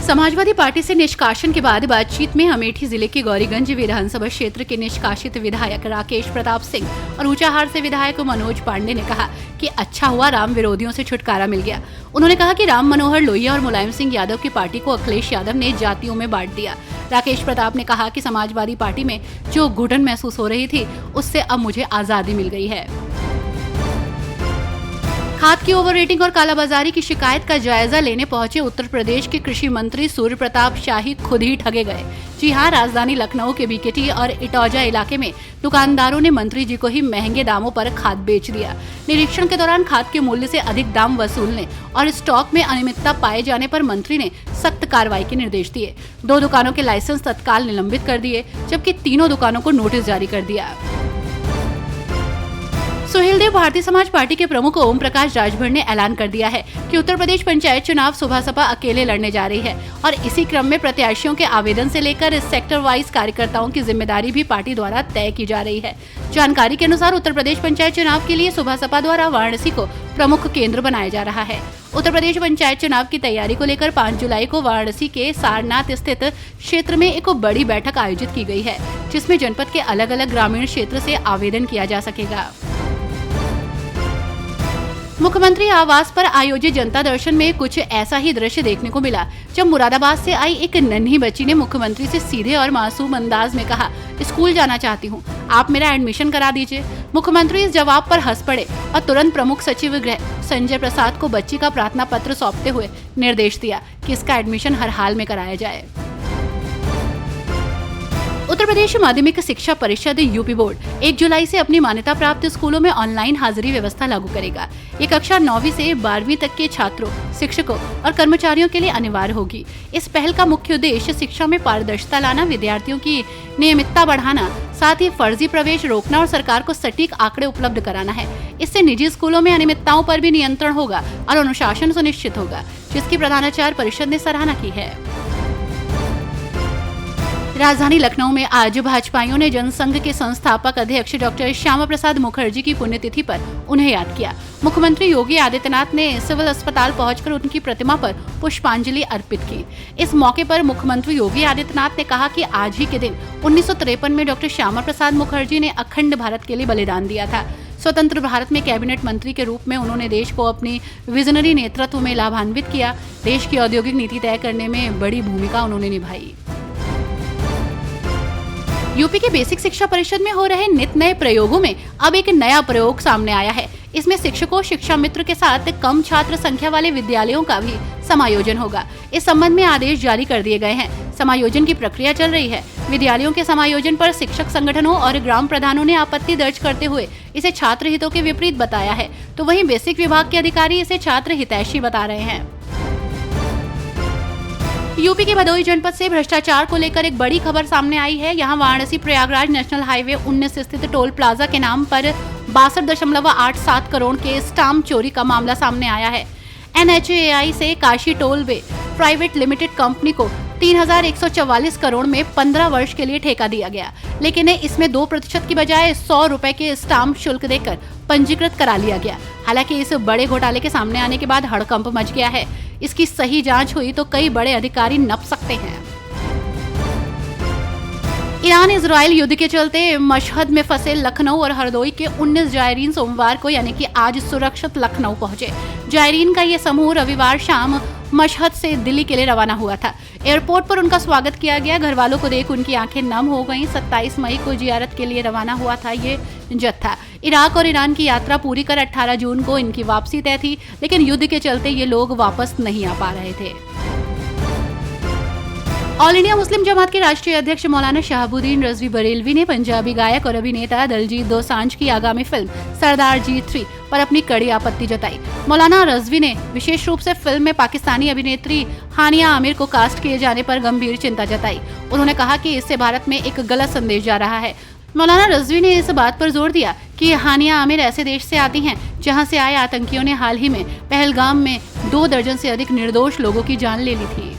Samajwadi party से निष्कासन के बाद बातचीत में अमेठी जिले के गौरीगंज विधानसभा क्षेत्र के निष्कासित विधायक राकेश प्रताप सिंह और ऊंचाहार से विधायक मनोज पांडे ने कहा कि अच्छा हुआ राम विरोधियों से छुटकारा मिल गया। उन्होंने कहा कि राम मनोहर लोहिया और मुलायम सिंह यादव की पार्टी को अखिलेश यादव ने जातियों में बांट दिया। राकेश प्रताप ने कहा कि समाजवादी पार्टी में जो घुटन महसूस हो रही थी उससे अब मुझे आजादी मिल गई है। खाद की ओवर रेटिंग और कालाबाजारी की शिकायत का जायजा लेने पहुंचे उत्तर प्रदेश के कृषि मंत्री सूर्य प्रताप शाही खुद ही ठगे गए। जी हां, राजधानी लखनऊ के बीकेटी और इटौजा इलाके में दुकानदारों ने मंत्री जी को ही महंगे दामों पर खाद बेच दिया। निरीक्षण के दौरान खाद के मूल्य से अधिक दाम वसूलने और स्टॉक में अनियमितता पाए जाने पर मंत्री ने सख्त कार्रवाई के निर्देश दिए। 2 दुकानों के लाइसेंस तत्काल निलंबित कर दिए, जबकि 3 दुकानों को नोटिस जारी कर दिया। सुहेलदेव भारतीय समाज पार्टी के प्रमुख ओम प्रकाश राजभर ने ऐलान कर दिया है कि उत्तर प्रदेश पंचायत चुनाव सुबह सपा अकेले लड़ने जा रही है और इसी क्रम में प्रत्याशियों के आवेदन से लेकर सेक्टर वाइज कार्यकर्ताओं की जिम्मेदारी भी पार्टी द्वारा तय की जा रही है। जानकारी के अनुसार उत्तर प्रदेश पंचायत चुनाव के लिए सुबह सपा द्वारा वाराणसी को प्रमुख केंद्र बनाया जा रहा है। उत्तर प्रदेश पंचायत चुनाव की तैयारी को लेकर 5 जुलाई को वाराणसी के सारनाथ स्थित क्षेत्र में एक बड़ी बैठक आयोजित की गई है, जिसमें जनपद के अलग अलग ग्रामीण क्षेत्र से आवेदन किया जा सकेगा। मुख्यमंत्री आवास पर आयोजित जनता दर्शन में कुछ ऐसा ही दृश्य देखने को मिला, जब मुरादाबाद से आई एक नन्ही बच्ची ने मुख्यमंत्री से सीधे और मासूम अंदाज में कहा, स्कूल जाना चाहती हूँ, आप मेरा एडमिशन करा दीजिए। मुख्यमंत्री इस जवाब पर हंस पड़े और तुरंत प्रमुख सचिव गृह संजय प्रसाद को बच्ची का प्रार्थना पत्र सौंपते हुए निर्देश दिया कि इसका एडमिशन हर हाल में कराया जाए। उत्तर प्रदेश माध्यमिक शिक्षा परिषद यूपी बोर्ड 1 जुलाई से अपनी मान्यता प्राप्त स्कूलों में ऑनलाइन हाजिरी व्यवस्था लागू करेगा। ये कक्षा 9वीं से 12वीं तक के छात्रों, शिक्षकों और कर्मचारियों के लिए अनिवार्य होगी। इस पहल का मुख्य उद्देश्य शिक्षा में पारदर्शिता लाना, विद्यार्थियों की नियमितता बढ़ाना, साथ ही फर्जी प्रवेश रोकना और सरकार को सटीक आंकड़े उपलब्ध कराना है। इससे निजी स्कूलों में अनियमितताओं पर भी नियंत्रण होगा और अनुशासन सुनिश्चित होगा, जिसकी प्रधानाचार्य परिषद ने सराहना की है। राजधानी लखनऊ में आज भाजपाइयों ने जनसंघ के संस्थापक अध्यक्ष डॉक्टर श्यामा प्रसाद मुखर्जी की पुण्यतिथि पर उन्हें याद किया। मुख्यमंत्री योगी आदित्यनाथ ने सिविल अस्पताल पहुंचकर उनकी प्रतिमा पर पुष्पांजलि अर्पित की। इस मौके पर मुख्यमंत्री योगी आदित्यनाथ ने कहा कि आज ही के दिन 1953 में डॉक्टर श्यामा प्रसाद मुखर्जी ने अखंड भारत के लिए बलिदान दिया था। स्वतंत्र भारत में कैबिनेट मंत्री के रूप में उन्होंने देश को अपनी विजनरी नेतृत्व में लाभान्वित किया। देश की औद्योगिक नीति तय करने में बड़ी भूमिका उन्होंने निभाई। यूपी की बेसिक शिक्षा परिषद में हो रहे नित नए प्रयोगों में अब एक नया प्रयोग सामने आया है। इसमें शिक्षकों, शिक्षा मित्र के साथ कम छात्र संख्या वाले विद्यालयों का भी समायोजन होगा। इस संबंध में आदेश जारी कर दिए गए हैं। समायोजन की प्रक्रिया चल रही है। विद्यालयों के समायोजन पर शिक्षक संगठनों और ग्राम प्रधानों ने आपत्ति दर्ज करते हुए इसे छात्र हितों के विपरीत बताया है, तो वहीं बेसिक विभाग के अधिकारी इसे छात्र हितैषी बता रहे हैं। यूपी के भदोही जनपद से भ्रष्टाचार को लेकर एक बड़ी खबर सामने आई है। यहाँ वाराणसी प्रयागराज नेशनल हाईवे 19 स्थित टोल प्लाजा के नाम पर 62.87 करोड़ के स्टाम्प चोरी का मामला सामने आया है। NHAI से काशी टोल वे प्राइवेट लिमिटेड कंपनी को 3,144 करोड़ में 15 वर्ष के लिए ठेका दिया गया, लेकिन इसमें 2% की बजाय 100 रुपए के स्टाम्प शुल्क देकर पंजीकृत करा लिया गया। हालांकि इस बड़े घोटाले के सामने आने के बाद हड़कंप मच गया है। इसकी सही जांच हुई तो कई बड़े अधिकारी नप सकते हैं। ईरान इजराइल युद्ध के चलते मशहद में फंसे लखनऊ और हरदोई के 19 जायरीन सोमवार को यानी कि आज सुरक्षित लखनऊ पहुंचे। जायरीन का ये समूह रविवार शाम मशहद से दिल्ली के लिए रवाना हुआ था। एयरपोर्ट पर उनका स्वागत किया गया। घर वालों को देख उनकी आंखें नम हो गईं। 27 मई को जियारत के लिए रवाना हुआ था ये जत्था। इराक और ईरान की यात्रा पूरी कर 18 जून को इनकी वापसी तय थी, लेकिन युद्ध के चलते ये लोग वापस नहीं आ पा रहे थे। ऑल इंडिया मुस्लिम जमात के राष्ट्रीय अध्यक्ष मौलाना शहाबुद्दीन रजवी बरेलवी ने पंजाबी गायक और अभिनेता दलजीत दोसांझ की आगामी फिल्म सरदार जी 3 पर अपनी कड़ी आपत्ति जताई। मौलाना रजवी ने विशेष रूप से फिल्म में पाकिस्तानी अभिनेत्री हानिया आमिर को कास्ट किए जाने पर गंभीर चिंता जताई। उन्होंने कहा कि इससे भारत में एक गलत संदेश जा रहा है। मौलाना रजवी ने इस बात पर जोर दिया कि हानिया आमिर ऐसे देश से आती हैं जहां से आए आतंकियों ने हाल ही में पहलगाम में 2 दर्जन से अधिक निर्दोष लोगों की जान ले ली थी।